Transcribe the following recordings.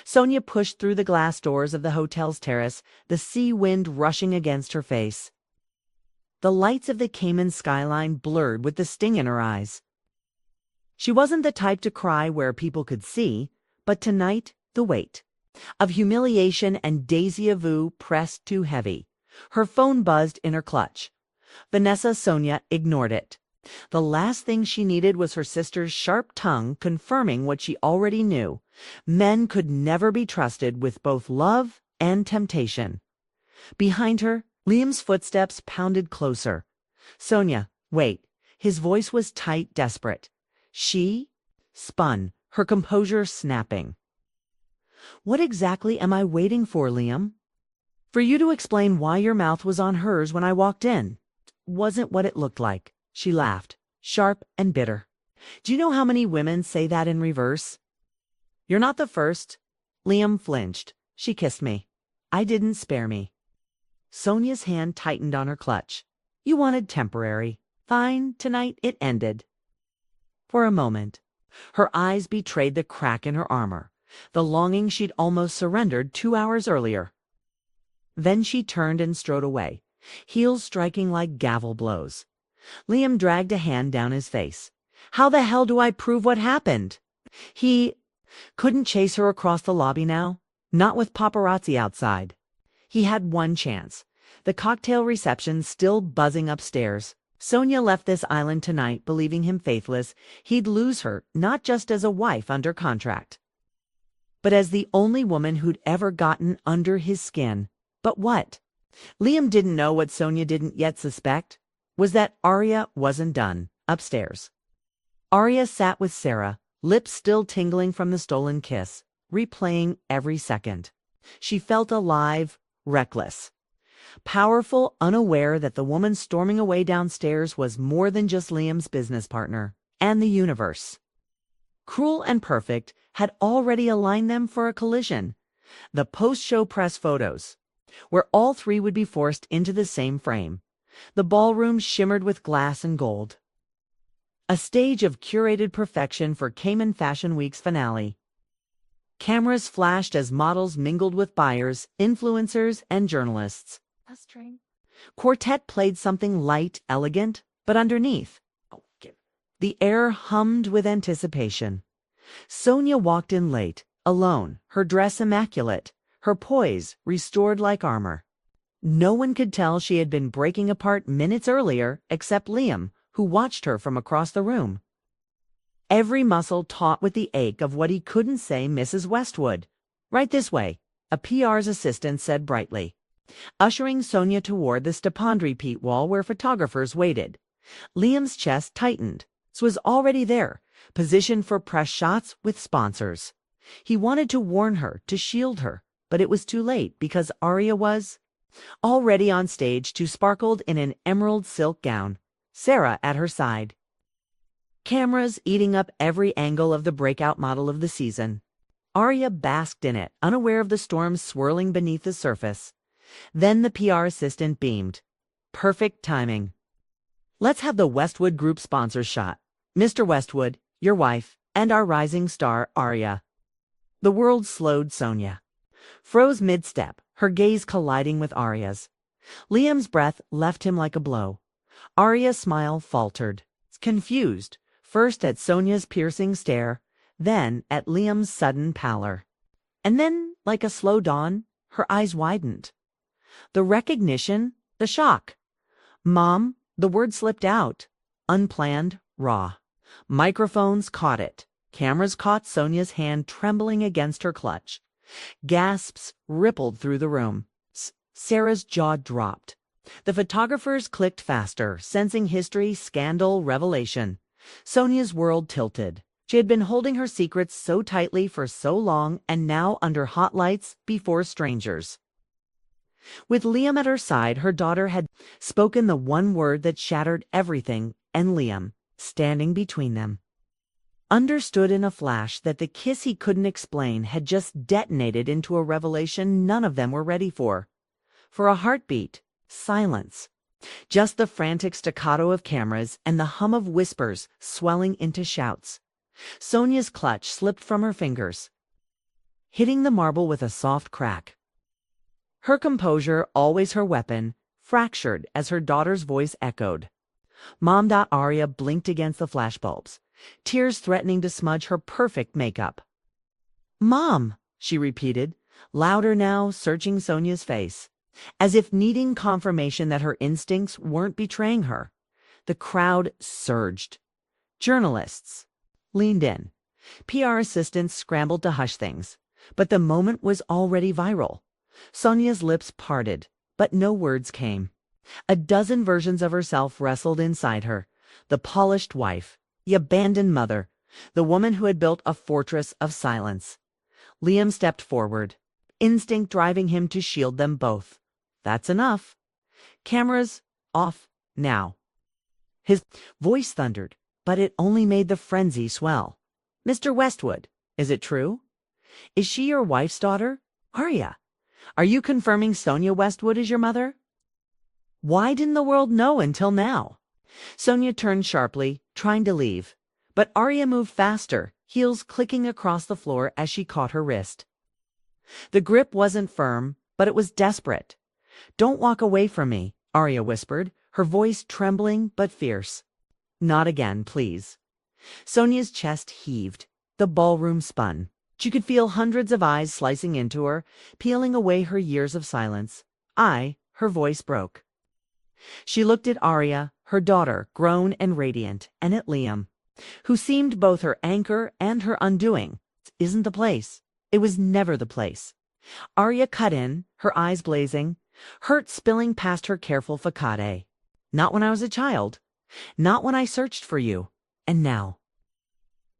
Sonia pushed through the glass doors of the hotel's terrace, the sea wind rushing against her face. The lights of the Cayman skyline blurred with the sting in her eyes. She wasn't the type to cry where people could see, but tonight the weight of humiliation and déjà vu pressed too heavy. Her phone buzzed in her clutch. Sonia ignored it. The last thing she needed was her sister's sharp tongue confirming what she already knew. Men could never be trusted with both love and temptation. Behind her, Liam's footsteps pounded closer. "Sonia, wait." His voice was tight, desperate. She spun, her composure snapping. "What exactly am I waiting for, Liam?" "For you to explain why your mouth was on hers when I walked in." "Wasn't what it looked like." She laughed, sharp and bitter. "Do you know how many women say that in reverse?" "You're not the first." Liam flinched. "She kissed me. I didn't spare me." Sonia's hand tightened on her clutch. "You wanted temporary. Fine, tonight it ended." For a moment, her eyes betrayed the crack in her armor, the longing she'd almost surrendered 2 hours earlier. Then she turned and strode away, heels striking like gavel blows. Liam dragged a hand down his face. "How the hell do I prove what happened?" He couldn't chase her across the lobby now, not with paparazzi outside. He had one chance. The cocktail reception still buzzing upstairs. Sonia left this island tonight believing him faithless. He'd lose her, not just as a wife under contract, but as the only woman who'd ever gotten under his skin. But what? Liam didn't know what Sonia didn't yet suspect, was that Arya wasn't done upstairs. Arya sat with Sarah, lips still tingling from the stolen kiss, replaying every second. She felt alive, reckless, powerful, unaware that the woman storming away downstairs was more than just Liam's business partner, and the universe, cruel and perfect, had already aligned them for a collision. The post-show press photos, where all three would be forced into the same frame. The ballroom shimmered with glass and gold. A stage of curated perfection for Cayman Fashion Week's finale. Cameras flashed as models mingled with buyers, influencers, and journalists. Quartet played something light, elegant, but underneath, the air hummed with anticipation. Sonia walked in late, alone, her dress immaculate, her poise restored like armor. No one could tell she had been breaking apart minutes earlier except Liam, who watched her from across the room. Every muscle taut with the ache of what he couldn't say. "Mrs. Westwood." "Right this way," a PR's assistant said brightly, ushering Sonia toward the Stepondry peat wall where photographers waited. Liam's chest tightened. This was already there, positioned for press shots with sponsors. He wanted to warn her, to shield her, but it was too late because Arya was already on stage, too sparkled in an emerald silk gown, Sarah at her side. Cameras eating up every angle of the breakout model of the season. Arya basked in it, unaware of the storm swirling beneath the surface. Then the PR assistant beamed. Perfect timing. "Let's have the Westwood Group sponsor shot. Mr. Westwood, your wife, and our rising star, Arya." The world slowed. Sonia froze mid-step, her gaze colliding with Arya's. Liam's breath left him like a blow. Arya's smile faltered, confused, first at Sonia's piercing stare, then at Liam's sudden pallor. And then, like a slow dawn, her eyes widened. The recognition, the shock. "Mom," the word slipped out, unplanned, raw. Microphones caught it. Cameras caught Sonia's hand trembling against her clutch. Gasps rippled through the room. Sarah's jaw dropped. The photographers clicked faster, sensing history, scandal, revelation. Sonia's world tilted. She had been holding her secrets so tightly for so long, and now under hot lights before strangers. With Liam at her side, her daughter had spoken the one word that shattered everything, and Liam, standing between them, understood in a flash that the kiss he couldn't explain had just detonated into a revelation none of them were ready for. For a heartbeat, silence. Just the frantic staccato of cameras and the hum of whispers swelling into shouts. Sonia's clutch slipped from her fingers. hitting the marble with a soft crack. Her composure, always her weapon, fractured as her daughter's voice echoed. Mom. Arya blinked against the flashbulbs, tears threatening to smudge her perfect makeup. Mom, she repeated, louder now, searching Sonia's face, as if needing confirmation that her instincts weren't betraying her. The crowd surged. Journalists leaned in. PR assistants scrambled to hush things, but the moment was already viral. Sonia's lips parted, but no words came. A dozen versions of herself wrestled inside her. The polished wife, the abandoned mother, the woman who had built a fortress of silence. Liam stepped forward, instinct driving him to shield them both. That's enough. Cameras off now. His voice thundered, but it only made the frenzy swell. Mr. Westwood, is it true? Is she your wife's daughter? Arya, are you confirming Sonia Westwood is your mother? Why didn't the world know until now? Sonia turned sharply, trying to leave, but Arya moved faster, heels clicking across the floor as she caught her wrist. The grip wasn't firm, but it was desperate. Don't walk away from me, Arya whispered, her voice trembling but fierce. Not again, please. Sonia's chest heaved. The ballroom spun. She could feel hundreds of eyes slicing into her, peeling away her years of silence. Her voice broke. She looked at Arya, her daughter, grown and radiant, and at Liam, who seemed both her anchor and her undoing. Isn't the place. It was never the place. Arya cut in, her eyes blazing, hurt spilling past her careful facade. Not when I was a child. Not when I searched for you. And now.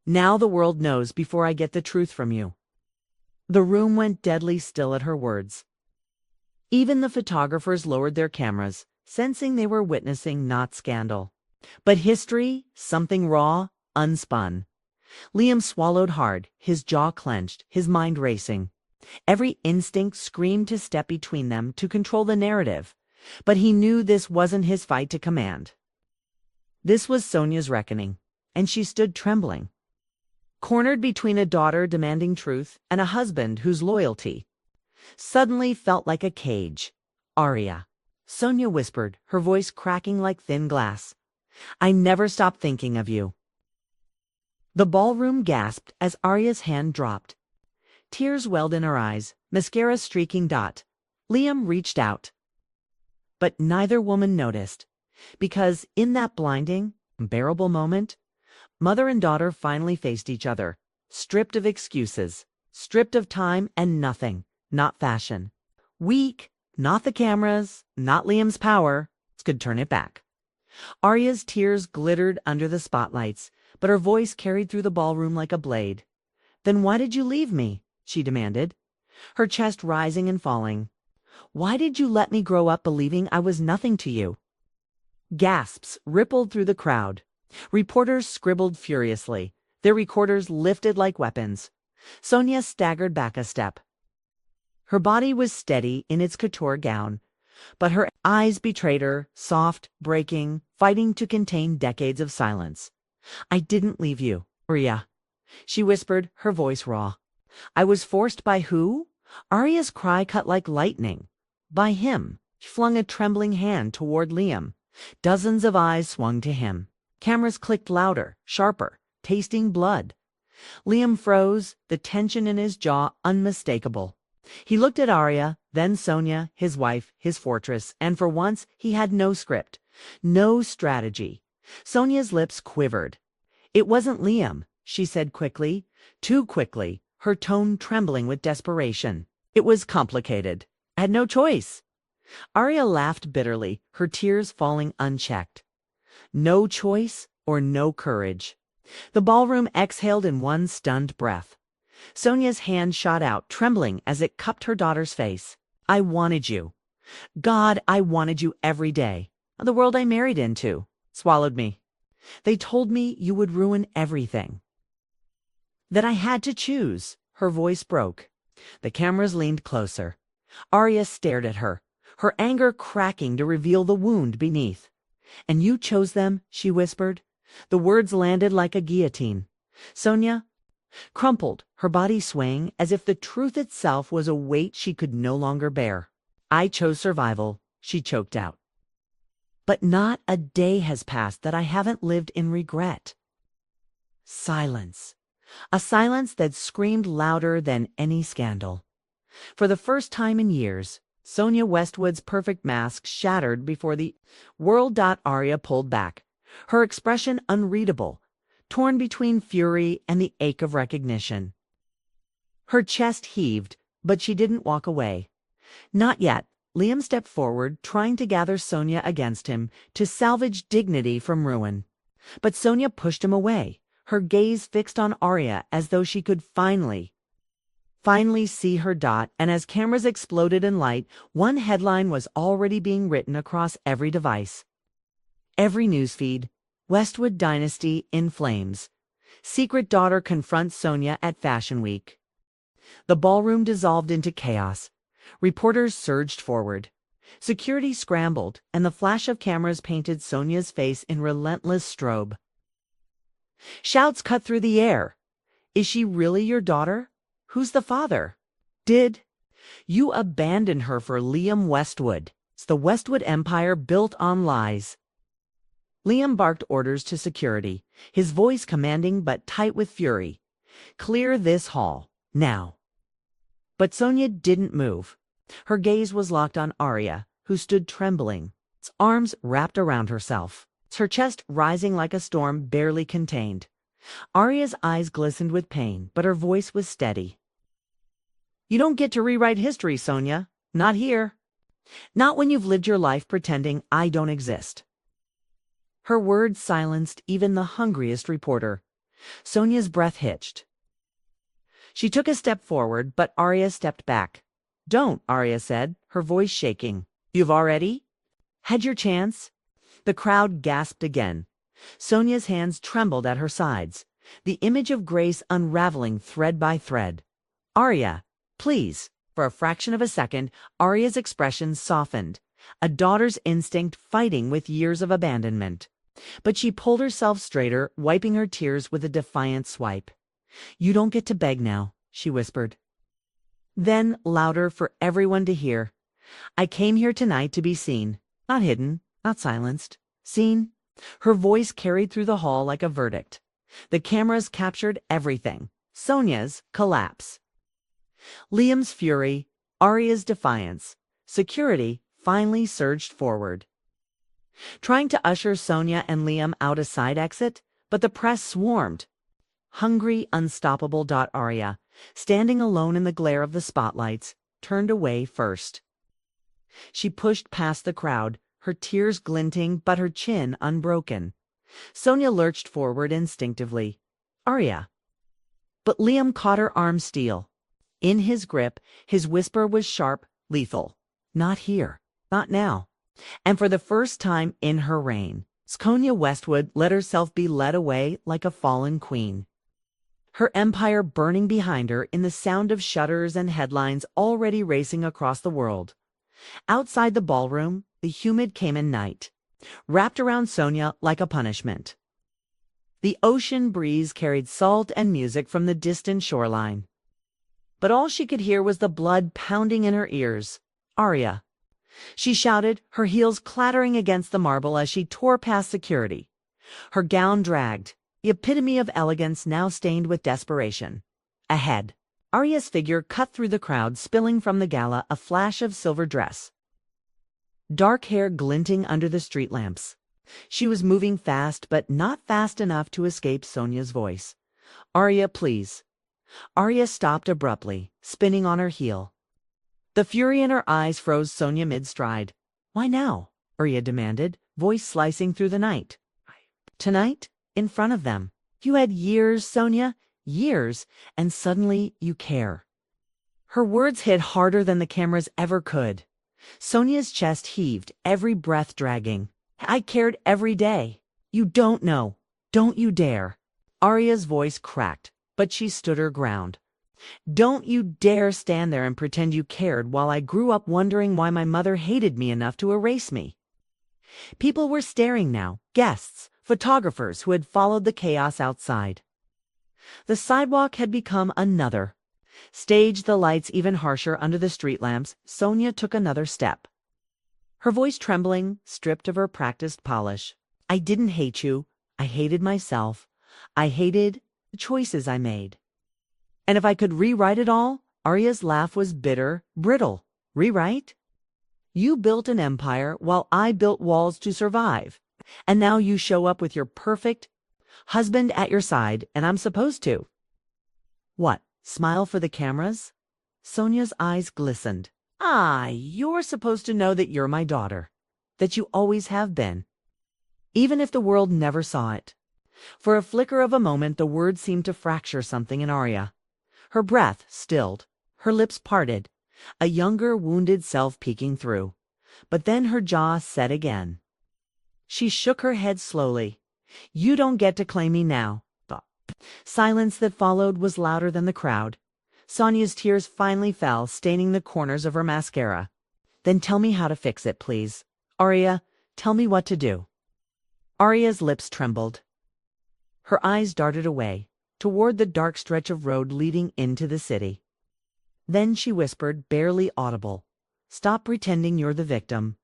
Now the world knows before I get the truth from you. The room went deadly still at her words. Even the photographers lowered their cameras, sensing they were witnessing not scandal, but history, something raw, unspun. Liam swallowed hard, his jaw clenched, his mind racing. Every instinct screamed to step between them to control the narrative, but he knew this wasn't his fight to command. This was Sonia's reckoning, and she stood trembling, cornered between a daughter demanding truth and a husband whose loyalty suddenly felt like a cage. Arya, Sonia whispered, her voice cracking like thin glass. I never stopped thinking of you. The ballroom gasped as Arya's hand dropped. Tears welled in her eyes, mascara streaking dot. Liam reached out. But neither woman noticed, because in that blinding, unbearable moment, mother and daughter finally faced each other, stripped of excuses, stripped of time and nothing, not fashion. Weak, not the cameras, not Liam's power, could turn it back. Arya's tears glittered under the spotlights, but her voice carried through the ballroom like a blade. Then why did you leave me? She demanded, her chest rising and falling. Why did you let me grow up believing I was nothing to you? Gasps rippled through the crowd. Reporters scribbled furiously, their recorders lifted like weapons. Sonia staggered back a step. Her body was steady in its couture gown, but her eyes betrayed her, soft, breaking, fighting to contain decades of silence. I didn't leave you, Arya, she whispered, her voice raw. I was forced by who? Arya's cry cut like lightning. By him. She flung a trembling hand toward Liam. Dozens of eyes swung to him. Cameras clicked louder, sharper, tasting blood. Liam froze, the tension in his jaw unmistakable. He looked at Arya, then Sonia, his wife, his fortress, and for once he had no script, no strategy. Sonia's lips quivered. It wasn't Liam, she said quickly, too quickly, her tone trembling with desperation. It was complicated. I had no choice. Arya laughed bitterly, her tears falling unchecked. No choice or no courage. The ballroom exhaled in one stunned breath. Sonia's hand shot out, trembling as it cupped her daughter's face. I wanted you. God, I wanted you every day. The world I married into swallowed me. They told me you would ruin everything. That I had to choose. Her voice broke. The cameras leaned closer. Arya stared at her, her anger cracking to reveal the wound beneath. And you chose them, she whispered. The words landed like a guillotine. Sonia, crumpled, her body swaying as if the truth itself was a weight she could no longer bear. "I chose survival," she choked out. "But not a day has passed that I haven't lived in regret." Silence. A silence that screamed louder than any scandal. For the first time in years, Sonia Westwood's perfect mask shattered before the world. Arya pulled back, her expression unreadable, torn between fury and the ache of recognition. Her chest heaved, but she didn't walk away. Not yet. Liam stepped forward, trying to gather Sonia against him, to salvage dignity from ruin. But Sonia pushed him away, her gaze fixed on Arya as though she could finally see her. And as cameras exploded in light, one headline was already being written across every device. Every newsfeed: Westwood Dynasty in flames. Secret daughter confronts Sonia at Fashion Week. The ballroom dissolved into chaos. Reporters surged forward. Security scrambled, and the flash of cameras painted Sonia's face in relentless strobe. Shouts cut through the air. "Is she really your daughter? Who's the father? Did you abandon her for Liam Westwood? It's the Westwood Empire built on lies." Liam barked orders to security, his voice commanding but tight with fury. "Clear this hall, now." But Sonia didn't move. Her gaze was locked on Arya, who stood trembling, its arms wrapped around herself, her chest rising like a storm barely contained. Arya's eyes glistened with pain, but her voice was steady. "You don't get to rewrite history, Sonia. Not here. Not when you've lived your life pretending I don't exist." Her words silenced even the hungriest reporter. Sonia's breath hitched. She took a step forward, but Arya stepped back. "Don't," Arya said, her voice shaking. "You've already had your chance." The crowd gasped again. Sonia's hands trembled at her sides, the image of grace unraveling thread by thread. "Arya, please." For a fraction of a second, Arya's expression softened, a daughter's instinct fighting with years of abandonment. But she pulled herself straighter, wiping her tears with a defiant swipe. "You don't get to beg now," she whispered. Then, louder for everyone to hear, "I came here tonight to be seen, not hidden, not silenced. Seen." Her voice carried through the hall like a verdict. The cameras captured everything: Sonia's collapse, Liam's fury, Arya's defiance. Security finally surged forward, trying to usher Sonia and Liam out a side exit, but the press swarmed. Hungry, unstoppable. Arya, standing alone in the glare of the spotlights, turned away first. She pushed past the crowd, her tears glinting but her chin unbroken. Sonia lurched forward instinctively. "Arya." But Liam caught her arm steel. In his grip, his whisper was sharp, lethal. "Not here. Not now." And for the first time in her reign, Sonia Westwood let herself be led away like a fallen queen. Her empire burning behind her in the sound of shutters and headlines already racing across the world. Outside the ballroom, the humid Cayman night wrapped around Sonia like a punishment. The ocean breeze carried salt and music from the distant shoreline. But all she could hear was the blood pounding in her ears. "Arya," she shouted, her heels clattering against the marble as she tore past security. Her gown dragged, the epitome of elegance now stained with desperation. Ahead, Arya's figure cut through the crowd, spilling from the gala a flash of silver dress, dark hair glinting under the street lamps. She was moving fast, but not fast enough to escape Sonia's voice. "Arya, please." Arya stopped abruptly, spinning on her heel. The fury in her eyes froze Sonia mid-stride. "Why now?" Arya demanded, voice slicing through the night. "Tonight? In front of them. You had years, Sonia, years, and suddenly you care." Her words hit harder than the cameras ever could. Sonia's chest heaved, every breath dragging. "I cared every day. You don't know. Don't you dare." Arya's voice cracked, but she stood her ground. "Don't you dare stand there and pretend you cared while I grew up wondering why my mother hated me enough to erase me." People were staring now, guests, photographers who had followed the chaos outside. The sidewalk had become another. Staged the lights even harsher under the street lamps, Sonia took another step. Her voice trembling, stripped of her practiced polish. I didn't hate you. I hated myself. I hated the choices I made. And if I could rewrite it all, Arya's laugh was bitter, brittle. Rewrite? You built an empire while I built walls to survive. And now you show up with your perfect husband at your side, and I'm supposed to. What, smile for the cameras? Sonia's eyes glistened. Ah, you're supposed to know that you're my daughter. That you always have been. Even if the world never saw it. For a flicker of a moment, the words seemed to fracture something in Arya. Her breath stilled, her lips parted, a younger, wounded self peeking through. But then her jaw set again. She shook her head slowly. You don't get to claim me now. The silence that followed was louder than the crowd. Sonia's tears finally fell, staining the corners of her mascara. Then tell me how to fix it, please. Arya, tell me what to do. Arya's lips trembled. Her eyes darted away, toward the dark stretch of road leading into the city. Then she whispered, barely audible, stop pretending you're the victim.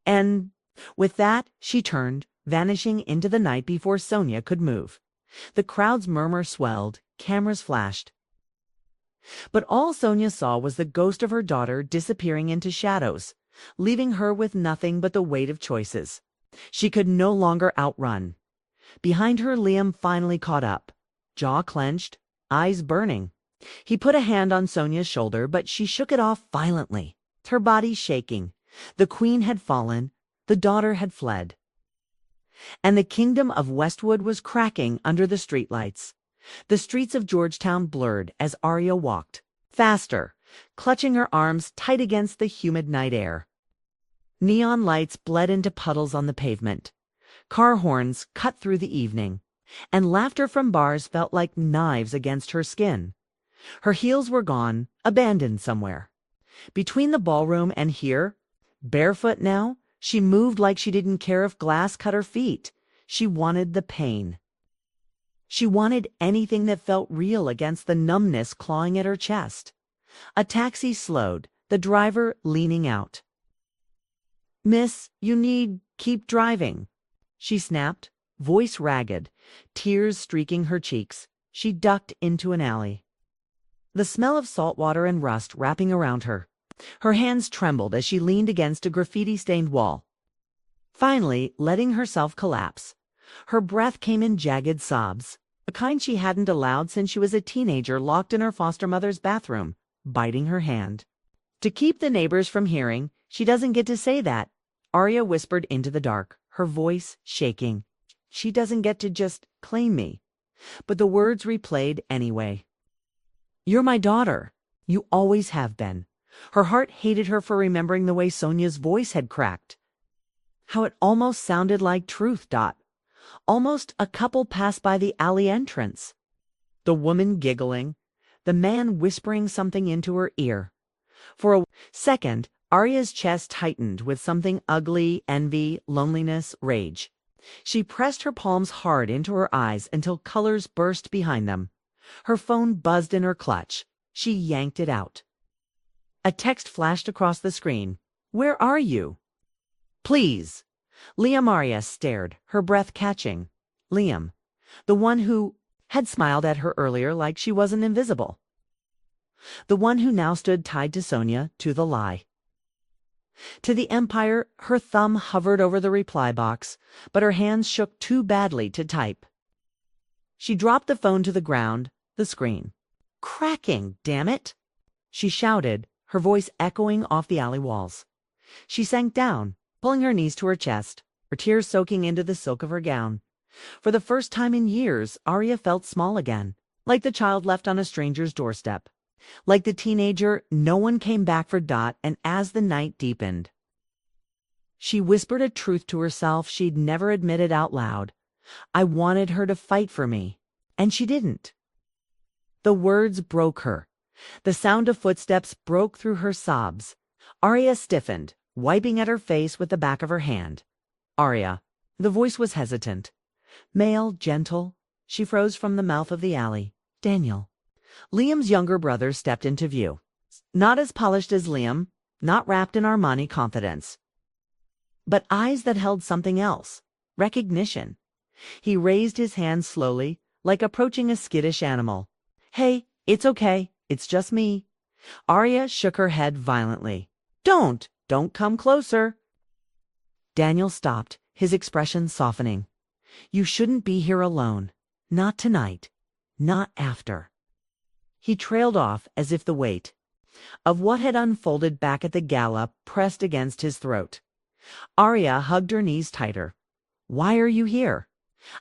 And with that, she turned, vanishing into the night before Sonia could move. The crowd's murmur swelled, cameras flashed. But all Sonia saw was the ghost of her daughter disappearing into shadows, leaving her with nothing but the weight of choices. She could no longer outrun. Behind her, Liam finally caught up, jaw clenched, eyes burning. He put a hand on Sonia's shoulder, but she shook it off violently, her body shaking. The queen had fallen, the daughter had fled. And the kingdom of Westwood was cracking under the streetlights. The streets of Georgetown blurred as Arya walked, faster, clutching her arms tight against the humid night air. Neon lights bled into puddles on the pavement. Car horns cut through the evening, and laughter from bars felt like knives against her skin. Her heels were gone, abandoned somewhere. Between the ballroom and here, barefoot now, she moved like she didn't care if glass cut her feet. She wanted the pain. She wanted anything that felt real against the numbness clawing at her chest. A taxi slowed, the driver leaning out. Miss, you need keep driving, she snapped, voice ragged, tears streaking her cheeks. She ducked into an alley. The smell of salt water and rust wrapping around her. Her hands trembled as she leaned against a graffiti-stained wall. Finally, letting herself collapse. Her breath came in jagged sobs, the kind she hadn't allowed since she was a teenager locked in her foster mother's bathroom, biting her hand. To keep the neighbors from hearing, she doesn't get to say that, Arya whispered into the dark, her voice shaking. She doesn't get to just claim me. But the words replayed anyway. You're my daughter. You always have been. Her heart hated her for remembering the way Sonia's voice had cracked. How it almost sounded like truth. Almost a couple passed by the alley entrance. The woman giggling, the man whispering something into her ear. For a second, Arya's chest tightened with something ugly, envy, loneliness, rage. She pressed her palms hard into her eyes until colors burst behind them. Her phone buzzed in her clutch. She yanked it out. A text flashed across the screen. Where are you? Please. Liam. Arya stared, her breath catching. Liam, the one who had smiled at her earlier like she wasn't invisible. The one who now stood tied to Sonia, to the lie. To the Empire, her thumb hovered over the reply box, but her hands shook too badly to type. She dropped the phone to the ground, the screen. Cracking, damn it! She shouted, her voice echoing off the alley walls. She sank down, pulling her knees to her chest, her tears soaking into the silk of her gown. For the first time in years, Arya felt small again, like the child left on a stranger's doorstep. Like the teenager, no one came back for Dot, and as the night deepened, she whispered a truth to herself she'd never admitted out loud. I wanted her to fight for me, and she didn't. The words broke her. The sound of footsteps broke through her sobs. Arya stiffened, wiping at her face with the back of her hand. Arya. The voice was hesitant. Male, gentle. She froze from the mouth of the alley. Daniel. Liam's younger brother stepped into view. Not as polished as Liam, not wrapped in Armani confidence, but eyes that held something else. Recognition. He raised his hand slowly, like approaching a skittish animal. Hey, it's okay. It's just me. Arya shook her head violently. Don't come closer. Daniel stopped, his expression softening. You shouldn't be here alone. Not tonight. Not after. He trailed off as if the weight of what had unfolded back at the gala pressed against his throat. Arya hugged her knees tighter. Why are you here?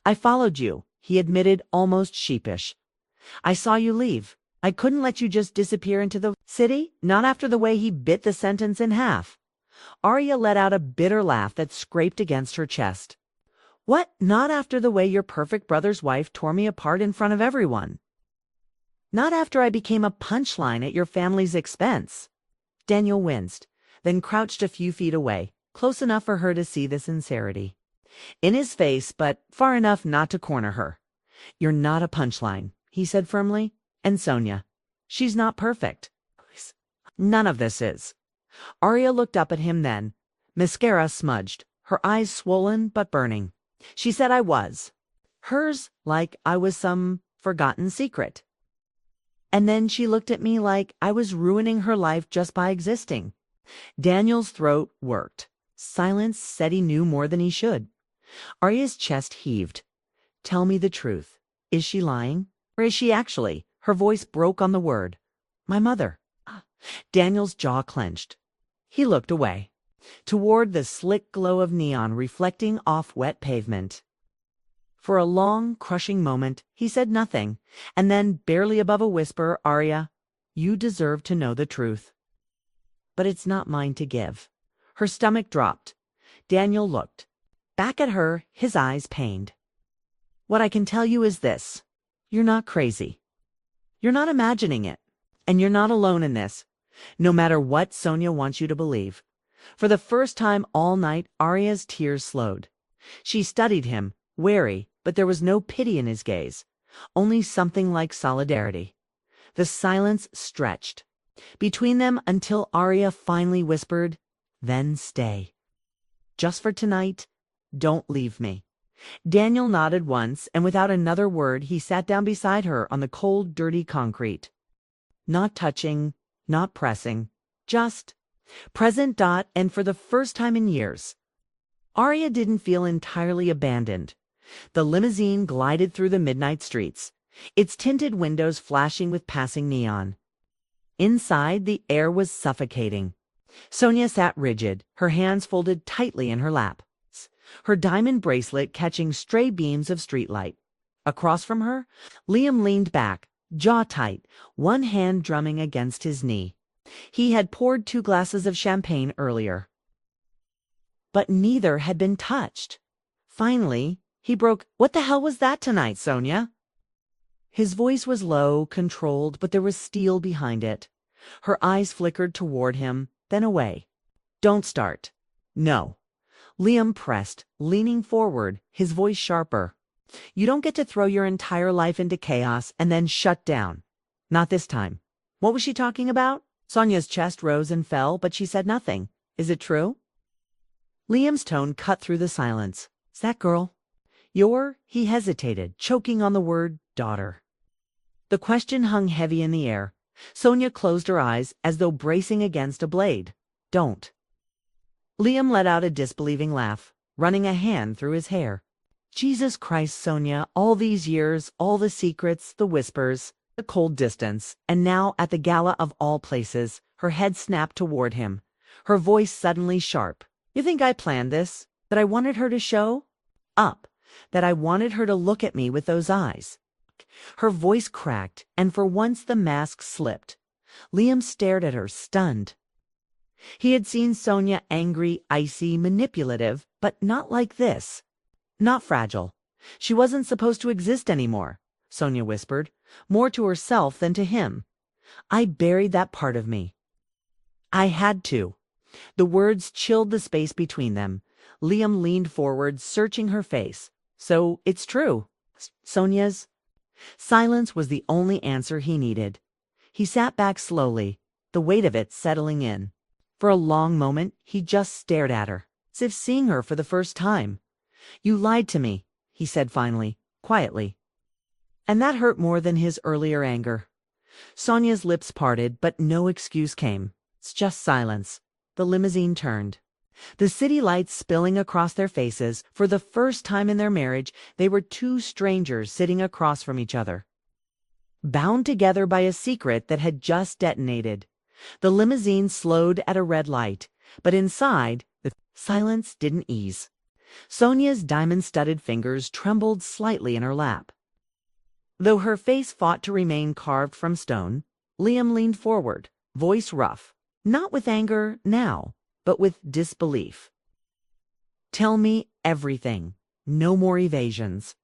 I followed you, he admitted, almost sheepish. I saw you leave. I couldn't let you just disappear into the city, not after the way he bit the sentence in half. Arya let out a bitter laugh that scraped against her chest. What? Not after the way your perfect brother's wife tore me apart in front of everyone? Not after I became a punchline at your family's expense? Daniel winced, then crouched a few feet away, close enough for her to see the sincerity in his face, but far enough not to corner her. You're not a punchline, he said firmly. And Sonia, she's not perfect. None of this is. Arya looked up at him then, mascara smudged, her eyes swollen but burning. She said I was. Hers, like I was some forgotten secret. And then she looked at me like I was ruining her life just by existing. Daniel's throat worked. Silence said he knew more than he should. Arya's chest heaved. Tell me the truth. Is she lying? Or is she actually? Her voice broke on the word. My mother. Daniel's jaw clenched. He looked away, toward the slick glow of neon reflecting off wet pavement. For a long, crushing moment, he said nothing, and then, barely above a whisper, Arya, you deserve to know the truth. But it's not mine to give. Her stomach dropped. Daniel looked. Back at her, his eyes pained. What I can tell you is this. You're not crazy. You're not imagining it. And you're not alone in this, no matter what Sonia wants you to believe. For the first time all night, Arya's tears slowed. She studied him, wary, but there was no pity in his gaze, only something like solidarity. The silence stretched between them until Arya finally whispered, then stay. Just for tonight, don't leave me. Daniel nodded once, and without another word, he sat down beside her on the cold, dirty concrete. Not touching, not pressing, just present. And for the first time in years, Arya didn't feel entirely abandoned. The limousine glided through the midnight streets, its tinted windows flashing with passing neon. Inside, the air was suffocating. Sonia sat rigid, her hands folded tightly in her lap, her diamond bracelet catching stray beams of streetlight. Across from her, Liam leaned back, jaw tight, one hand drumming against his knee. He had poured 2 glasses of champagne earlier, but neither had been touched. Finally, he broke, What the hell was that tonight, Sonia? His voice was low, controlled, but there was steel behind it. Her eyes flickered toward him, then away. Don't start. No. Liam pressed, leaning forward, his voice sharper. You don't get to throw your entire life into chaos and then shut down. Not this time. What was she talking about? Sonia's chest rose and fell, but she said nothing. Is it true? Liam's tone cut through the silence. Is that girl? He hesitated, choking on the word daughter. The question hung heavy in the air. Sonia closed her eyes as though bracing against a blade. Don't. Liam let out a disbelieving laugh, running a hand through his hair. Jesus Christ, Sonia, all these years, all the secrets, the whispers, the cold distance, and now at the gala of all places, her head snapped toward him, her voice suddenly sharp. You think I planned this? That I wanted her to show up? That I wanted her to look at me with those eyes? Her voice cracked, and for once the mask slipped. Liam stared at her, stunned. He had seen Sonia angry, icy, manipulative, but not like this. Not fragile. She wasn't supposed to exist anymore, Sonia whispered, more to herself than to him. I buried that part of me. I had to. The words chilled the space between them. Liam leaned forward, searching her face. So it's true. Sonia's. Silence was the only answer he needed. He sat back slowly, the weight of it settling in. For a long moment, he just stared at her, as if seeing her for the first time. "You lied to me," he said finally, quietly. And that hurt more than his earlier anger. Sonia's lips parted, but no excuse came. It's just silence. The limousine turned. The city lights spilling across their faces. For the first time in their marriage, they were two strangers sitting across from each other, bound together by a secret that had just detonated. The limousine slowed at a red light, but inside, the silence didn't ease. Sonia's diamond-studded fingers trembled slightly in her lap. Though her face fought to remain carved from stone, Liam leaned forward, voice rough, not with anger now, but with disbelief. "Tell me everything. No more evasions.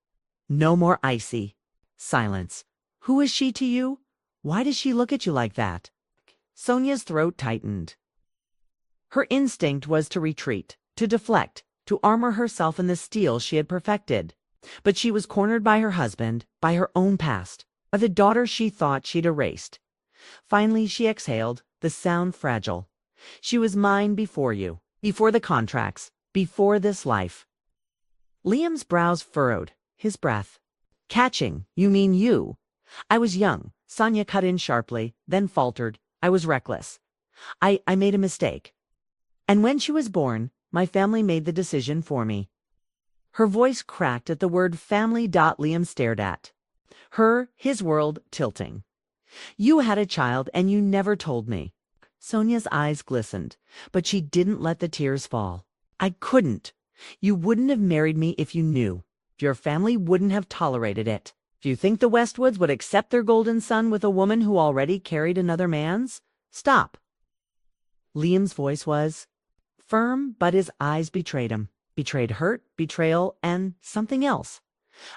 No more icy." Silence. "Who is she to you? Why does she look at you like that?" Sonia's throat tightened. Her instinct was to retreat, to deflect, to armor herself in the steel she had perfected. But she was cornered by her husband, by her own past, by the daughter she thought she'd erased. Finally she exhaled, the sound fragile. "She was mine before you, before the contracts, before this life." Liam's brows furrowed, his breath catching. "You mean you?" "I was young," Sonia cut in sharply, then faltered. "I was reckless. I made a mistake. And when she was born, my family made the decision for me." Her voice cracked at the word family. Liam stared at her, his world tilting. "You had a child and you never told me." Sonia's eyes glistened, but she didn't let the tears fall. "I couldn't. You wouldn't have married me if you knew. Your family wouldn't have tolerated it. Do you think the Westwoods would accept their golden son with a woman who already carried another man's? Stop." Liam's voice was firm, but his eyes betrayed him. Betrayed hurt, betrayal, and something else.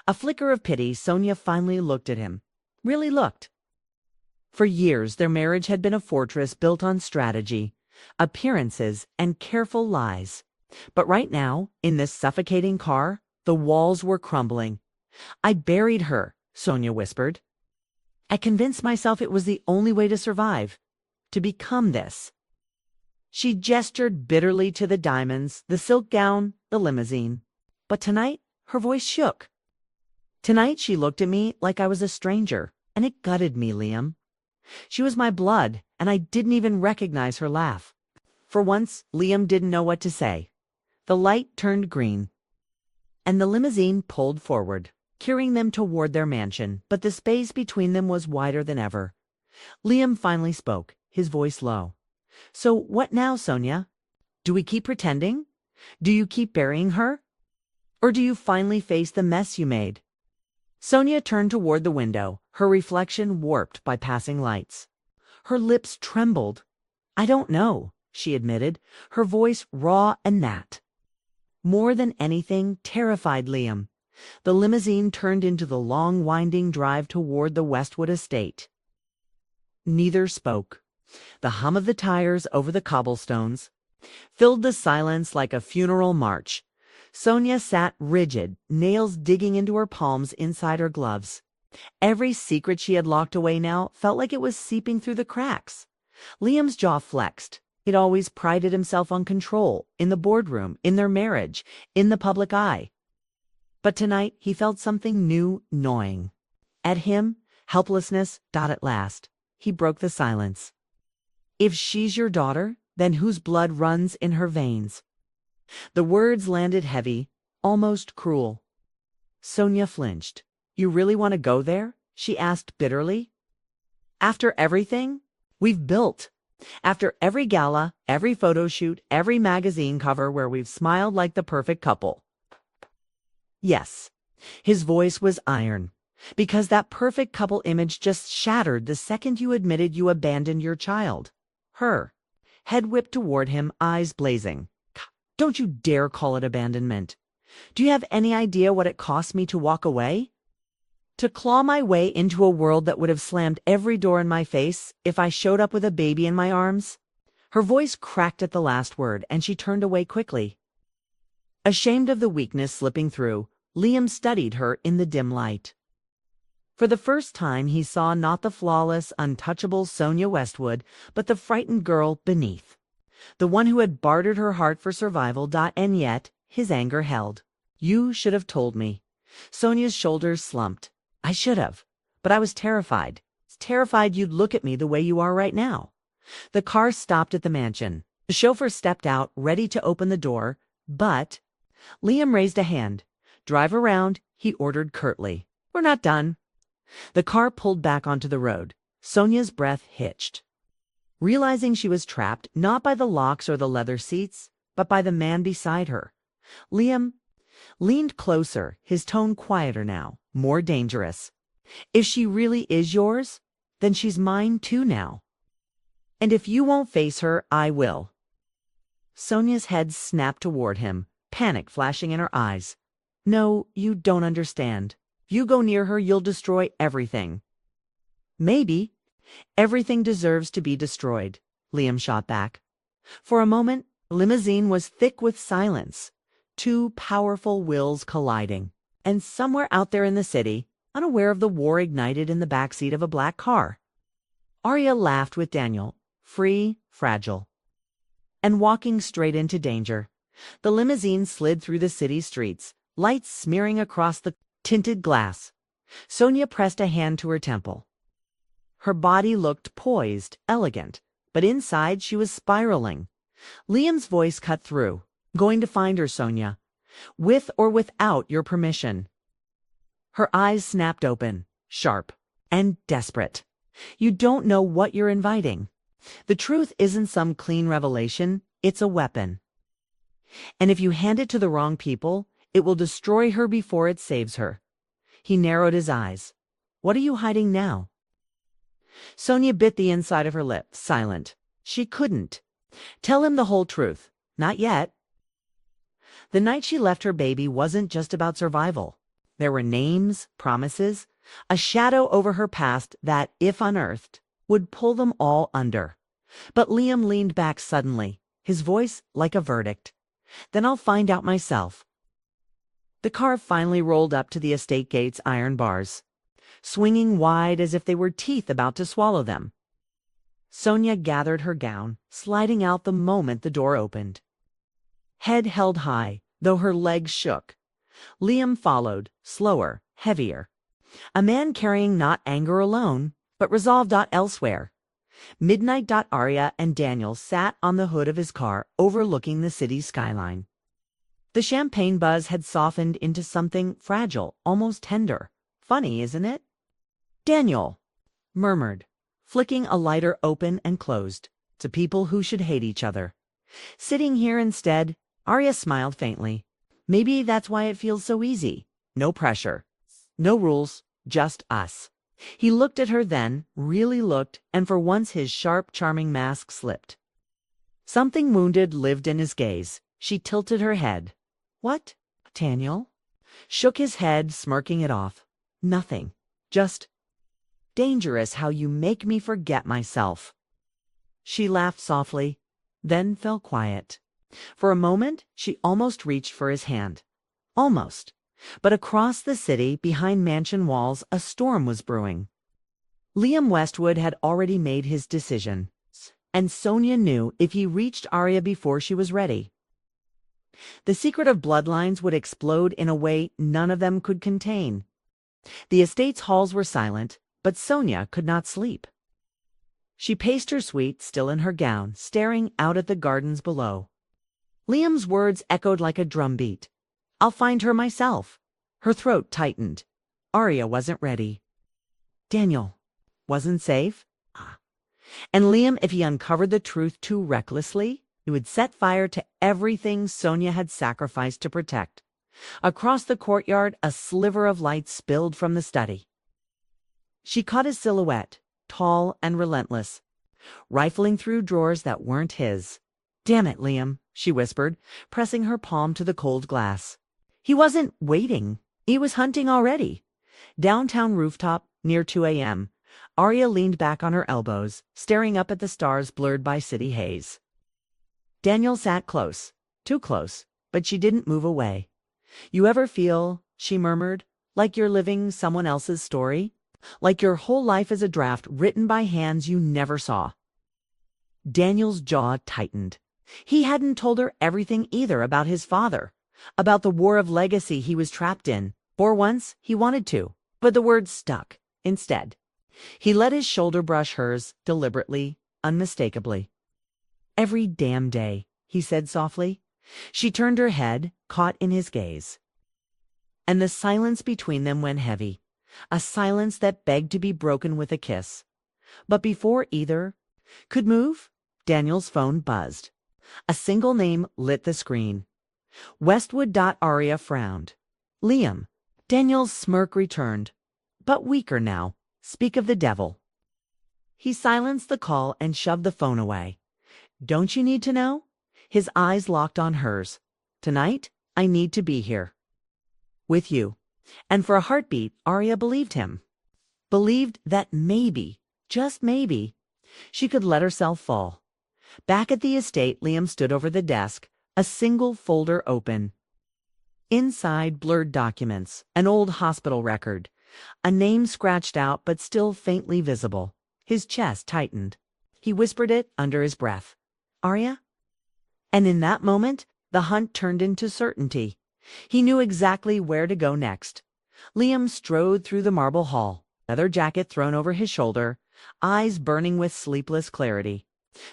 A flicker of pity. Sonia finally looked at him. Really looked. For years, their marriage had been a fortress built on strategy, appearances, and careful lies. But right now, in this suffocating car, the walls were crumbling. "I buried her," Sonia whispered. "I convinced myself it was the only way to survive, to become this." She gestured bitterly to the diamonds, the silk gown, the limousine. But tonight, her voice shook. "Tonight she looked at me like I was a stranger, and it gutted me, Liam. She was my blood, and I didn't even recognize her laugh." For once, Liam didn't know what to say. The light turned green, and the limousine pulled forward, carrying them toward their mansion, but the space between them was wider than ever. Liam finally spoke, his voice low. "So what now, Sonia? Do we keep pretending? Do you keep burying her? Or do you finally face the mess you made?" Sonia turned toward the window, her reflection warped by passing lights. Her lips trembled. "I don't know," she admitted, her voice raw and gnat. More than anything, terrified Liam. The limousine turned into the long, winding drive toward the Westwood estate. Neither spoke. The hum of the tires over the cobblestones filled the silence like a funeral march. Sonia sat rigid, nails digging into her palms inside her gloves. Every secret she had locked away now felt like it was seeping through the cracks. Liam's jaw flexed. He'd always prided himself on control, in the boardroom, in their marriage, in the public eye. But tonight he felt something new gnawing at him, helplessness. At last, he broke the silence. "If she's your daughter, then whose blood runs in her veins?" The words landed heavy, almost cruel. Sonia flinched. "You really want to go there?" she asked bitterly. "After everything we've built? After every gala, every photo shoot, every magazine cover where we've smiled like the perfect couple?" Yes. His voice was iron. Because that perfect couple image just shattered the second you admitted you abandoned your child. Her. Head whipped toward him, eyes blazing. "Don't you dare call it abandonment. Do you have any idea what it cost me to walk away? To claw my way into a world that would have slammed every door in my face if I showed up with a baby in my arms?" Her voice cracked at the last word, and she turned away quickly. Ashamed of the weakness slipping through, Liam studied her in the dim light. For the first time, he saw not the flawless, untouchable Sonia Westwood, but the frightened girl beneath. The one who had bartered her heart for survival. And yet, his anger held. You should have told me. Sonia's shoulders slumped. I should have. But I was terrified. Terrified you'd look at me the way you are right now. The car stopped at the mansion. The chauffeur stepped out, ready to open the door, but Liam raised a hand. Drive around, he ordered curtly. We're not done. The car pulled back onto the road. Sonia's breath hitched. Realizing she was trapped, not by the locks or the leather seats, but by the man beside her, Liam leaned closer, his tone quieter now, more dangerous. If she really is yours, then she's mine too now. And if you won't face her, I will. Sonia's head snapped toward him, panic flashing in her eyes. No, you don't understand. If you go near her, you'll destroy everything. Maybe. Everything deserves to be destroyed, Liam shot back. For a moment, the limousine was thick with silence, two powerful wills colliding. And somewhere out there in the city, unaware of the war ignited in the backseat of a black car, Arya laughed with Daniel, free, fragile, and walking straight into danger. The limousine slid through the city streets, lights smearing across the tinted glass. Sonia pressed a hand to her temple. Her body looked poised, elegant, but inside she was spiraling. Liam's voice cut through. Going to find her, Sonia. With or without your permission. Her eyes snapped open, sharp and desperate. You don't know what you're inviting. The truth isn't some clean revelation, it's a weapon. And if you hand it to the wrong people, it will destroy her before it saves her. He narrowed his eyes. What are you hiding now? Sonia bit the inside of her lip, silent. She couldn't tell him the whole truth. Not yet. The night she left her baby wasn't just about survival. There were names, promises, a shadow over her past that, if unearthed, would pull them all under. But Liam leaned back suddenly, his voice like a verdict. Then I'll find out myself. The car finally rolled up to the estate gate's iron bars, swinging wide as if they were teeth about to swallow them. Sonia gathered her gown, sliding out the moment the door opened. Head held high, though her legs shook. Liam followed, slower, heavier. A man carrying not anger alone, but resolve. Elsewhere. Midnight. Arya and Daniel sat on the hood of his car, overlooking the city's skyline. The champagne buzz had softened into something fragile, almost tender. Funny, isn't it? Daniel murmured, flicking a lighter open and closed, to people who should hate each other. Sitting here instead, Arya smiled faintly. Maybe that's why it feels so easy. No pressure. No rules, just us. He looked at her then, really looked, and for once his sharp, charming mask slipped. Something wounded lived in his gaze. She tilted her head. What? Daniel? Shook his head, smirking it off. Nothing. Just dangerous how you make me forget myself. She laughed softly, then fell quiet. For a moment, she almost reached for his hand. Almost. But across the city, behind mansion walls, a storm was brewing. Liam Westwood had already made his decision, and Sonia knew if he reached Arya before she was ready, the secret of bloodlines would explode in a way none of them could contain. The estate's halls were silent, but Sonia could not sleep. She paced her suite, still in her gown, staring out at the gardens below. Liam's words echoed like a drumbeat. I'll find her myself. Her throat tightened. Arya wasn't ready. Daniel wasn't safe? And Liam, if he uncovered the truth too recklessly, he would set fire to everything Sonia had sacrificed to protect. Across the courtyard, a sliver of light spilled from the study. She caught his silhouette, tall and relentless, rifling through drawers that weren't his. Damn it, Liam, she whispered, pressing her palm to the cold glass. He wasn't waiting. He was hunting already. Downtown rooftop, near 2 a.m., Arya leaned back on her elbows, staring up at the stars blurred by city haze. Daniel sat close, too close, but she didn't move away. You ever feel she murmured, like you're living someone else's story. Like your whole life is a draft written by hands you never saw. Daniel's jaw tightened. He hadn't told her everything either about his father, about the war of legacy he was trapped in. For once, he wanted to, but the words stuck instead. He let his shoulder brush hers, deliberately, unmistakably. "Every damn day," he said softly. She turned her head, caught in his gaze. And the silence between them went heavy, a silence that begged to be broken with a kiss. But before either could move, Daniel's phone buzzed. A single name lit the screen. Westwood. Arya frowned. "Liam." Daniel's smirk returned, but weaker now. "Speak of the devil." He silenced the call and shoved the phone away. "Don't you need to know?" His eyes locked on hers. "Tonight, I need to be here. With you." And for a heartbeat, Arya believed him. Believed that maybe, just maybe, she could let herself fall. Back at the estate, Liam stood over the desk, a single folder open. Inside, blurred documents, an old hospital record, a name scratched out but still faintly visible. His chest tightened. He whispered it under his breath. "Arya?" And in that moment, the hunt turned into certainty. He knew exactly where to go next. Liam strode through the marble hall, leather jacket thrown over his shoulder, eyes burning with sleepless clarity.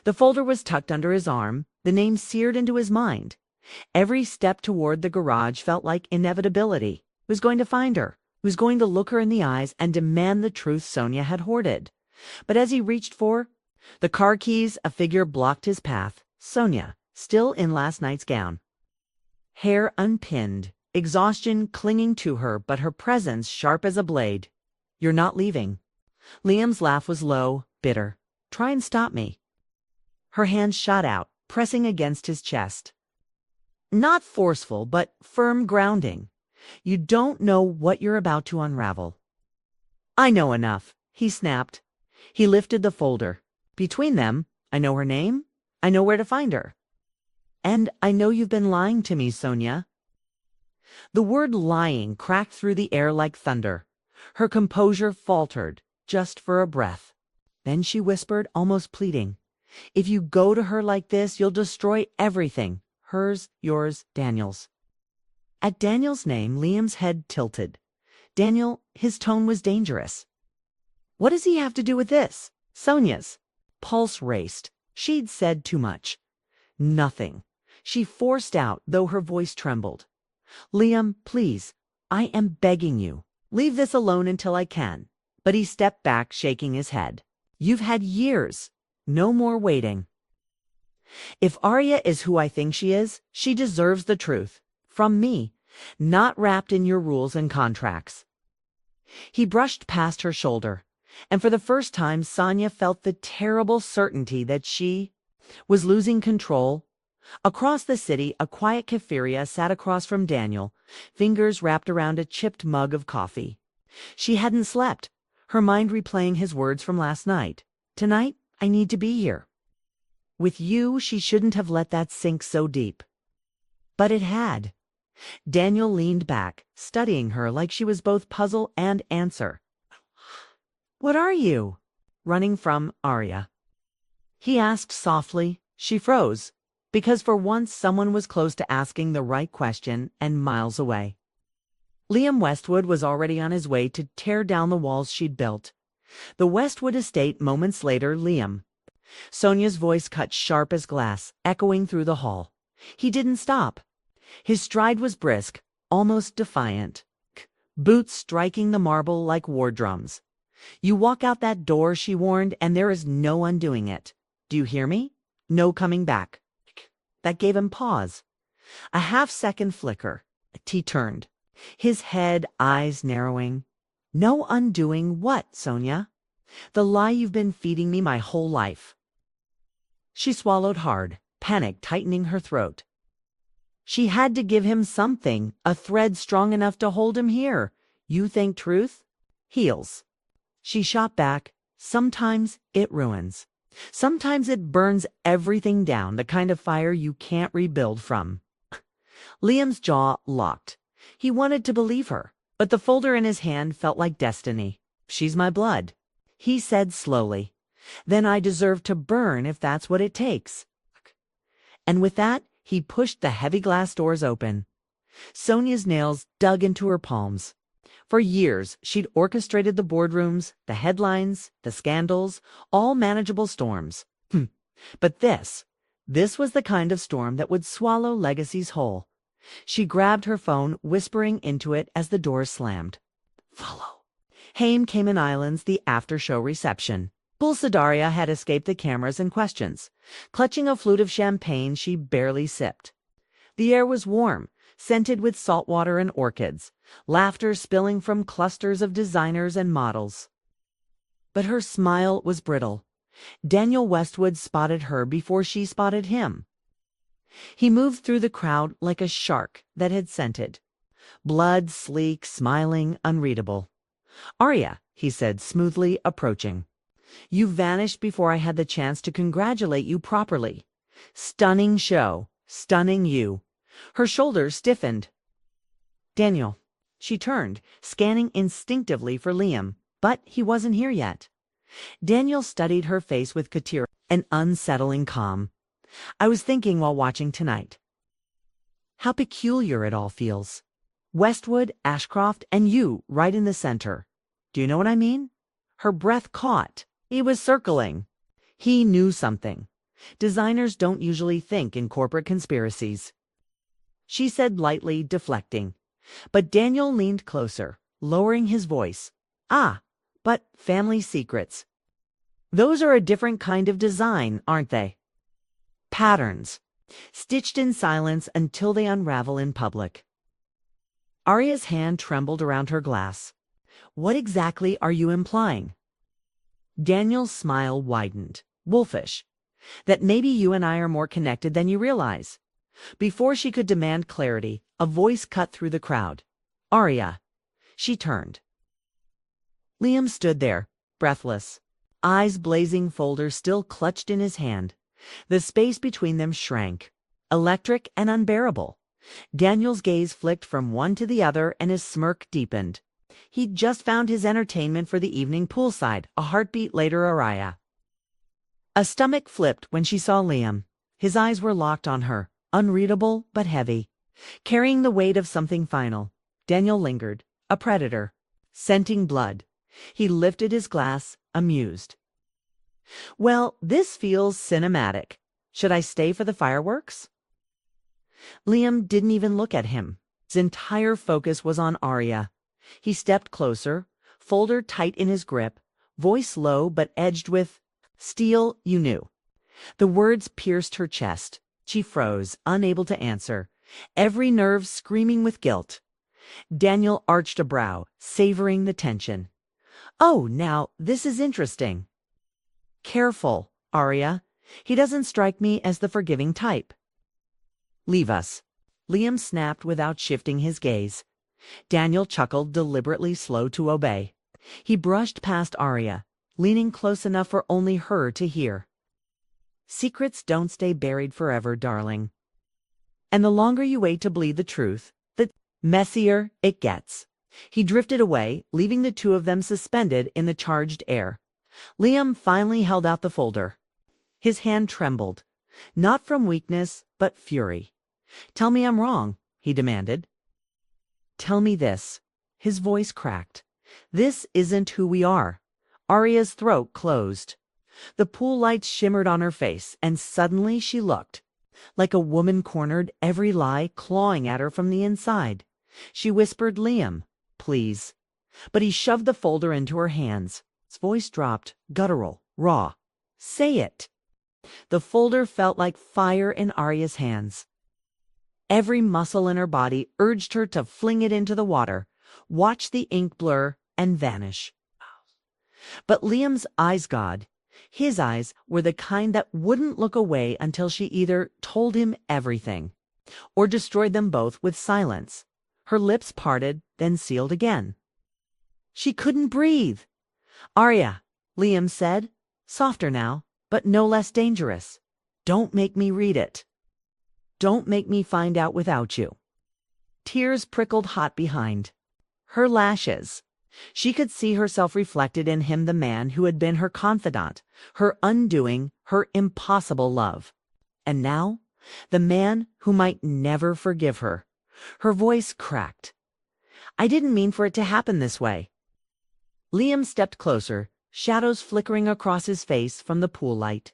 The folder was tucked under his arm, the name seared into his mind. Every step toward the garage felt like inevitability. He was going to find her. He was going to look her in the eyes and demand the truth Sonia had hoarded. But as he reached for the car keys, a figure blocked his path. Sonia, still in last night's gown. Hair unpinned, exhaustion clinging to her, but her presence sharp as a blade. "You're not leaving." Liam's laugh was low, bitter. "Try and stop me." Her hand shot out, pressing against his chest. Not forceful, but firm grounding. "You don't know what you're about to unravel." "I know enough," he snapped. He lifted the folder. "Between them, I know her name. I know where to find her. And I know you've been lying to me, Sonia." The word lying cracked through the air like thunder. Her composure faltered, just for a breath. Then she whispered, almost pleading, "If you go to her like this, you'll destroy everything. Hers, yours, Daniel's." At Daniel's name, Liam's head tilted. Daniel, his tone was dangerous. What does he have to do with this? Sonia's pulse raced. She'd said too much. "Nothing," she forced out, though her voice trembled. "Liam, please, I am begging you. Leave this alone until I can." But he stepped back, shaking his head. "You've had years. No more waiting. If Arya is who I think she is, she deserves the truth. From me, not wrapped in your rules and contracts." He brushed past her shoulder, and for the first time Sonia felt the terrible certainty that she was losing control. Across the city, a quiet cafeteria sat across from Daniel, fingers wrapped around a chipped mug of coffee. She hadn't slept, her mind replaying his words from last night. "Tonight, I need to be here. With you." She shouldn't have let that sink so deep. But it had. Daniel leaned back, studying her like she was both puzzle and answer. "What are you running from, Arya?" he asked softly. She froze, because for once someone was close to asking the right question and miles away. Liam Westwood was already on his way to tear down the walls she'd built. The Westwood estate. Moments later, Liam. Sonia's voice cut sharp as glass, echoing through the hall. He didn't stop. His stride was brisk, almost defiant. Boots striking the marble like war drums. "You walk out that door," she warned, "and there is no undoing it. Do you hear me? No coming back." That gave him pause. A half-second flicker. He turned, his head, eyes narrowing. "No undoing what, Sonia?" "The lie you've been feeding me my whole life." She swallowed hard, panic tightening her throat. She had to give him something, a thread strong enough to hold him here. "You think truth heals." She shot back. "Sometimes it ruins. Sometimes it burns everything down, the kind of fire you can't rebuild from." Liam's jaw locked. He wanted to believe her, but the folder in his hand felt like destiny. "She's my blood," he said slowly. "Then I deserve to burn if that's what it takes." And with that, he pushed the heavy glass doors open. Sonia's nails dug into her palms. For years, she'd orchestrated the boardrooms, the headlines, the scandals, all manageable storms. But this was the kind of storm that would swallow Legacy's whole. She grabbed her phone, whispering into it as the doors slammed. "Follow." Haim Cayman Islands, the after-show reception. Pulsadaria had escaped the cameras and questions. Clutching a flute of champagne she barely sipped. The air was warm, scented with salt water and orchids, laughter spilling from clusters of designers and models. But her smile was brittle. Daniel Westwood spotted her before she spotted him. He moved through the crowd like a shark that had scented. Blood, sleek, smiling, unreadable. "Arya," he said smoothly, approaching. "You vanished before I had the chance to congratulate you properly. Stunning show. Stunning you." Her shoulders stiffened. "Daniel." She turned, scanning instinctively for Liam, but he wasn't here yet. Daniel studied her face with an unsettling calm. "I was thinking while watching tonight. How peculiar it all feels. Westwood, Ashcroft, and you right in the center. Do you know what I mean?" Her breath caught. He was circling. He knew something. Designers don't usually think in corporate conspiracies. She said lightly, deflecting. But Daniel leaned closer, lowering his voice. "Ah, but family secrets. Those are a different kind of design, aren't they? Patterns, stitched in silence until they unravel in public." Arya's hand trembled around her glass. "What exactly are you implying?" Daniel's smile widened, wolfish. "That maybe you and I are more connected than you realize." Before she could demand clarity, a voice cut through the crowd. "Arya." She turned. Liam stood there, breathless, eyes blazing, folder still clutched in his hand. The space between them shrank, electric and unbearable. Daniel's gaze flicked from one to the other and his smirk deepened. He'd just found his entertainment for the evening poolside, a heartbeat later Arya. A stomach flipped when she saw Liam. His eyes were locked on her, unreadable but heavy, carrying the weight of something final. Daniel lingered, a predator, scenting blood. He lifted his glass, amused. "Well, this feels cinematic. Should I stay for the fireworks?" Liam didn't even look at him. His entire focus was on Arya. He stepped closer, folder tight in his grip, voice low but edged with steel, you knew. The words pierced her chest. She froze, unable to answer, every nerve screaming with guilt. Daniel arched a brow, savoring the tension. "Oh, now, this is interesting." "Careful, Arya. He doesn't strike me as the forgiving type." "Leave us," Liam snapped without shifting his gaze. Daniel chuckled, deliberately slow to obey. He brushed past Arya, leaning close enough for only her to hear. "Secrets don't stay buried forever, darling. And the longer you wait to bleed the truth, the messier it gets." He drifted away, leaving the two of them suspended in the charged air. Liam finally held out the folder. His hand trembled, not from weakness, but fury. "Tell me I'm wrong," he demanded. "Tell me this." His voice cracked. "This isn't who we are." Arya's throat closed. The pool lights shimmered on her face, and suddenly she looked like a woman cornered, every lie clawing at her from the inside. She whispered, "Liam, please." But he shoved the folder into her hands. His voice dropped, guttural, raw. "Say it." The folder felt like fire in Arya's hands. Every muscle in her body urged her to fling it into the water, watch the ink blur, and vanish. But Liam's eyes, God, his eyes were the kind that wouldn't look away until she either told him everything or destroyed them both with silence. Her lips parted, then sealed again. She couldn't breathe. "Arya," Liam said, softer now, but no less dangerous. "Don't make me read it. Don't make me find out without you." Tears prickled hot behind her lashes. She could see herself reflected in him, the man who had been her confidant, her undoing, her impossible love. And now, the man who might never forgive her. Her voice cracked. I didn't mean for it to happen this way. Liam stepped closer, shadows flickering across his face from the pool light.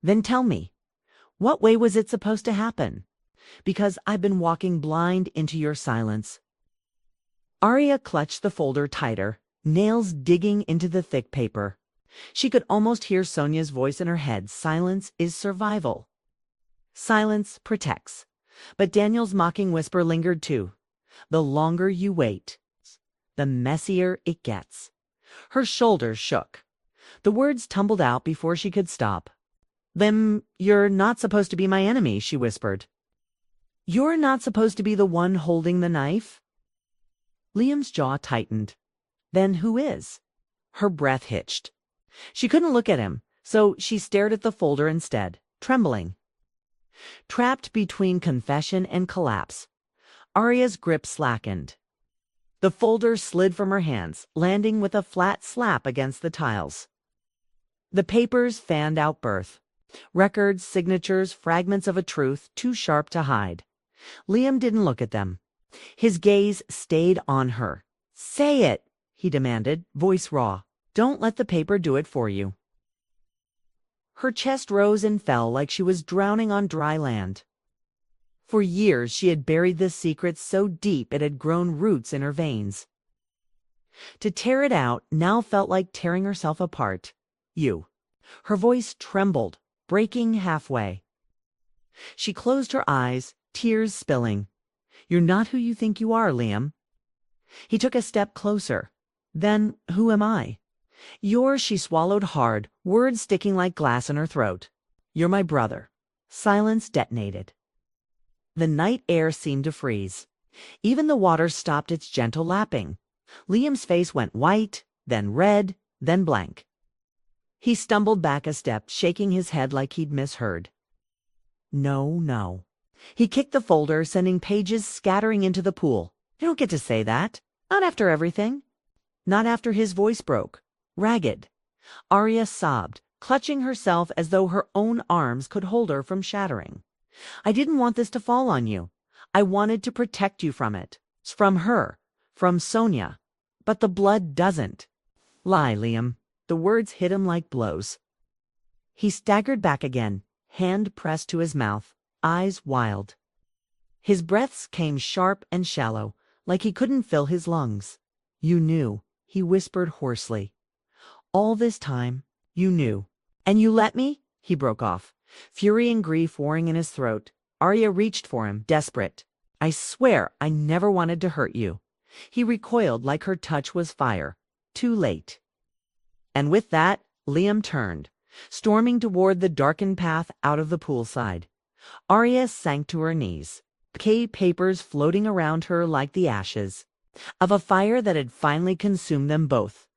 Then tell me, what way was it supposed to happen? Because I've been walking blind into your silence. Arya clutched the folder tighter, nails digging into the thick paper. She could almost hear Sonia's voice in her head. Silence is survival. Silence protects. But Daniel's mocking whisper lingered too. The longer you wait, the messier it gets. Her shoulders shook. The words tumbled out before she could stop. Then you're not supposed to be my enemy, she whispered. You're not supposed to be the one holding the knife? Liam's jaw tightened. Then who is? Her breath hitched. She couldn't look at him, so she stared at the folder instead, trembling. Trapped between confession and collapse, Arya's grip slackened. The folder slid from her hands, landing with a flat slap against the tiles. The papers fanned out birth. Records, signatures, fragments of a truth too sharp to hide. Liam didn't look at them. His gaze stayed on her. Say it, he demanded, voice raw. Don't let the paper do it for you. Her chest rose and fell like she was drowning on dry land. For years she had buried this secret so deep it had grown roots in her veins. To tear it out now felt like tearing herself apart. You. Her voice trembled, breaking halfway. She closed her eyes, tears spilling. You're not who you think you are, Liam. He took a step closer. Then who am I? She swallowed hard, words sticking like glass in her throat. You're my brother. Silence detonated. The night air seemed to freeze. Even the water stopped its gentle lapping. Liam's face went white, then red, then blank. He stumbled back a step, shaking his head like he'd misheard. No, no. He kicked the folder, sending pages scattering into the pool. You don't get to say that. Not after everything. Not after his voice broke. Ragged. Arya sobbed, clutching herself as though her own arms could hold her from shattering. I didn't want this to fall on you. I wanted to protect you from it. From her. From Sonia. But the blood doesn't. Lie, Liam. The words hit him like blows. He staggered back again, hand pressed to his mouth, eyes wild. His breaths came sharp and shallow, like he couldn't fill his lungs. You knew, he whispered hoarsely. All this time, you knew. And you let me? He broke off, fury and grief warring in his throat. Arya reached for him, desperate. I swear I never wanted to hurt you. He recoiled like her touch was fire. Too late. And with that, Liam turned, storming toward the darkened path out of the poolside. Arya sank to her knees, papers floating around her like the ashes of a fire that had finally consumed them both.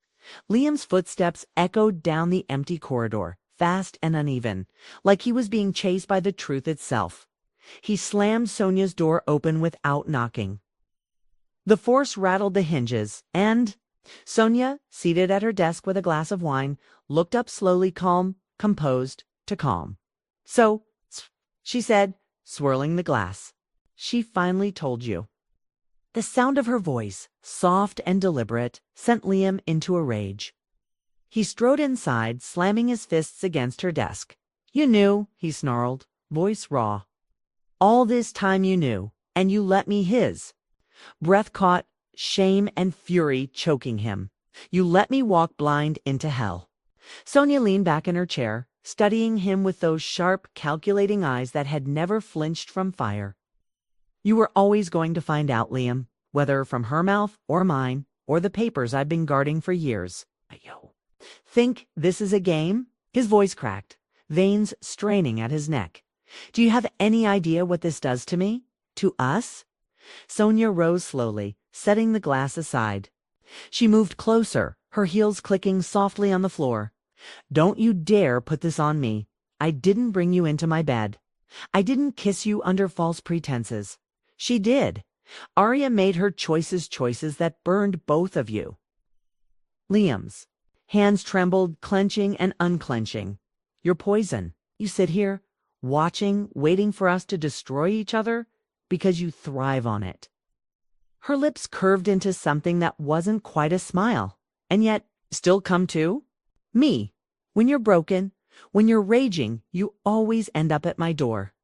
Liam's footsteps echoed down the empty corridor, fast and uneven, like he was being chased by the truth itself. He slammed Sonia's door open without knocking. The force rattled the hinges, and Sonia, seated at her desk with a glass of wine, looked up slowly, calm, composed, to calm. So, she said, swirling the glass, she finally told you. The sound of her voice, soft and deliberate, sent Liam into a rage. He strode inside, slamming his fists against her desk. You knew, he snarled, voice raw. All this time you knew, and you let me his. Breath caught, shame and fury choking him. You let me walk blind into hell. Sonia leaned back in her chair, studying him with those sharp, calculating eyes that had never flinched from fire. You were always going to find out, Liam, whether from her mouth or mine or the papers I've been guarding for years. Think this is a game? His voice cracked, veins straining at his neck. Do you have any idea what this does to me? To us? Sonia rose slowly, setting the glass aside. She moved closer, her heels clicking softly on the floor. Don't you dare put this on me. I didn't bring you into my bed. I didn't kiss you under false pretenses. She did. Arya made her choices that burned both of you. Liam's hands trembled, clenching and unclenching. You're poison. You sit here, watching, waiting for us to destroy each other because you thrive on it. Her lips curved into something that wasn't quite a smile, and yet still come to me. When you're broken, when you're raging, you always end up at my door.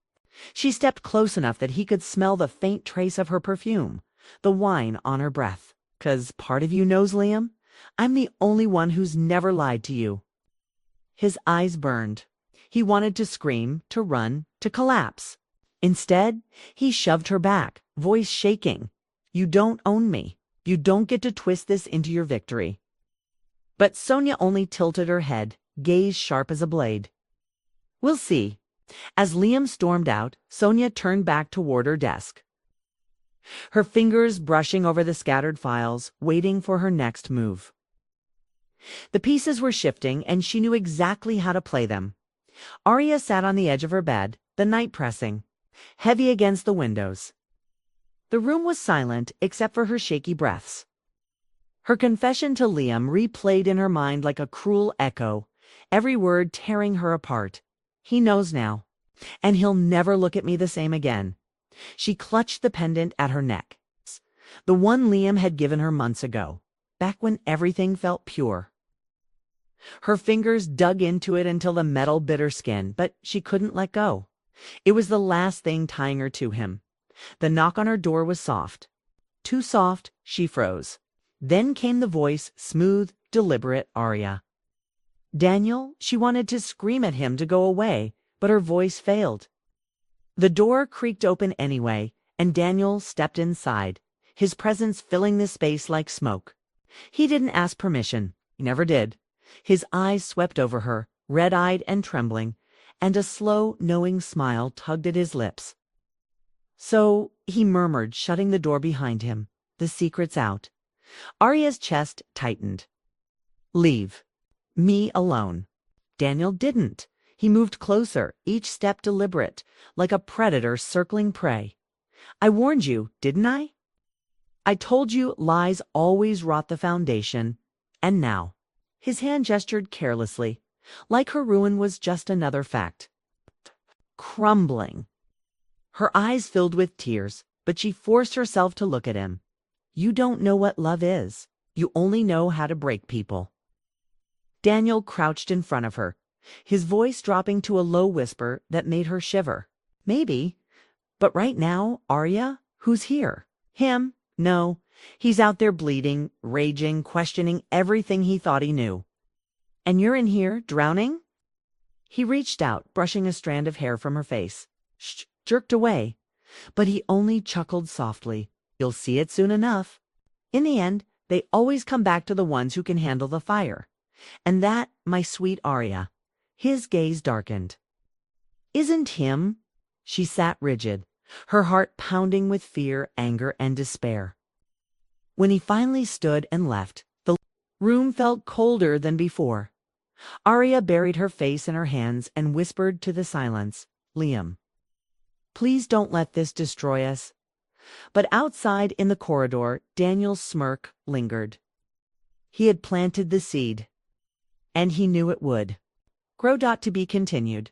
She stepped close enough that he could smell the faint trace of her perfume, the wine on her breath. 'Cause part of you knows, Liam, I'm the only one who's never lied to you. His eyes burned. He wanted to scream, to run, to collapse. Instead, he shoved her back, voice shaking. You don't own me. You don't get to twist this into your victory. But Sonia only tilted her head, gaze sharp as a blade. We'll see. As Liam stormed out, Sonia turned back toward her desk, her fingers brushing over the scattered files, waiting for her next move. The pieces were shifting, and she knew exactly how to play them. Arya sat on the edge of her bed, the night pressing, heavy against the windows. The room was silent except for her shaky breaths. Her confession to Liam replayed in her mind like a cruel echo, every word tearing her apart. He knows now, and he'll never look at me the same again. She clutched the pendant at her neck, the one Liam had given her months ago, back when everything felt pure. Her fingers dug into it until the metal bit her skin, but she couldn't let go. It was the last thing tying her to him. The knock on her door was soft. Too soft, she froze. Then came the voice, smooth, deliberate Arya. Daniel, she wanted to scream at him to go away, but her voice failed. The door creaked open anyway, and Daniel stepped inside, his presence filling the space like smoke. He didn't ask permission. He never did. His eyes swept over her, red-eyed and trembling, and a slow, knowing smile tugged at his lips. So, he murmured, shutting the door behind him, the secret's out. Arya's chest tightened. Leave. Me alone. Daniel didn't. He moved closer, each step deliberate, like a predator circling prey. I warned you, didn't I? I told you lies always rot the foundation. And now. His hand gestured carelessly, like her ruin was just another fact. Crumbling. Her eyes filled with tears, but she forced herself to look at him. You don't know what love is. You only know how to break people. Daniel crouched in front of her, his voice dropping to a low whisper that made her shiver. Maybe. But right now, Arya, who's here? Him? No. He's out there bleeding, raging, questioning everything he thought he knew. And you're in here, drowning? He reached out, brushing a strand of hair from her face. Shh, jerked away. But he only chuckled softly. You'll see it soon enough. In the end, they always come back to the ones who can handle the fire. And that, my sweet Arya. His gaze darkened. Isn't him? She sat rigid, her heart pounding with fear, anger, and despair. When he finally stood and left, the room felt colder than before. Arya buried her face in her hands and whispered to the silence, Liam, please don't let this destroy us. But outside in the corridor, Daniel's smirk lingered. He had planted the seed, and he knew it would. To be continued.